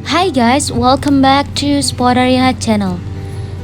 Hi guys, welcome back to Spotaria channel.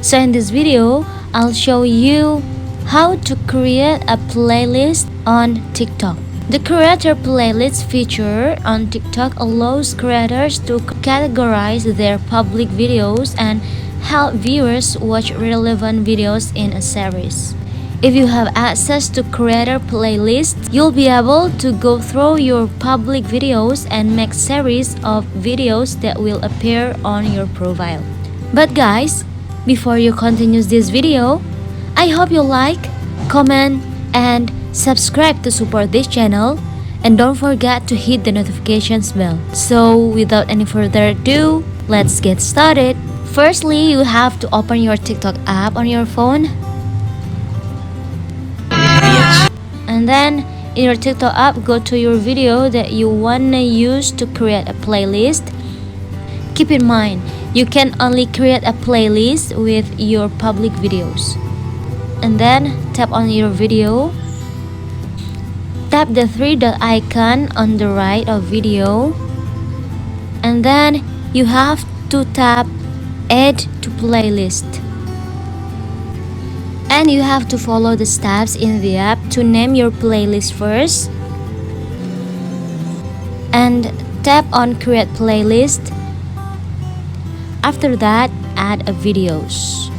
So in this video, I'll show you how to create a playlist on TikTok. The creator playlist feature on TikTok allows creators to categorize their public videos and help viewers watch relevant videos in a series. If you have access to creator playlist, you'll be able to go through your public videos and make series of videos that will appear on your profile. But guys, before you continue this video, I hope you like, comment, and subscribe to support this channel, and don't forget to hit the notifications bell. So without any further ado, let's get started. Firstly, you have to open your TikTok app on your phone. And then in your TikTok app, go to your video that you wanna use to create a playlist. Keep in mind, you can only create a playlist with your public videos. And then tap on your video. Tap the three dot icon on the right of video. And then you have to tap add to playlist. And you have to follow the steps in the app to name your playlist first. And tap on create playlist. After that, add a videos.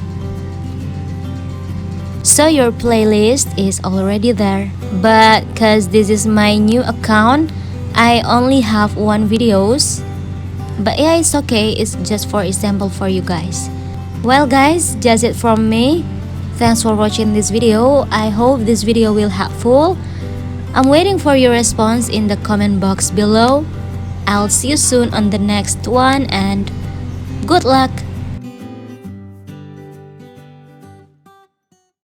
So your playlist is already there. But cause this is my new account, I only have one videos. But yeah, it's okay, it's just for example for you guys. Well guys, that's it from me. Thanks for watching this video. I hope this video will helpful. I'm waiting for your response in the comment box below. I'll see you soon on the next one and good luck.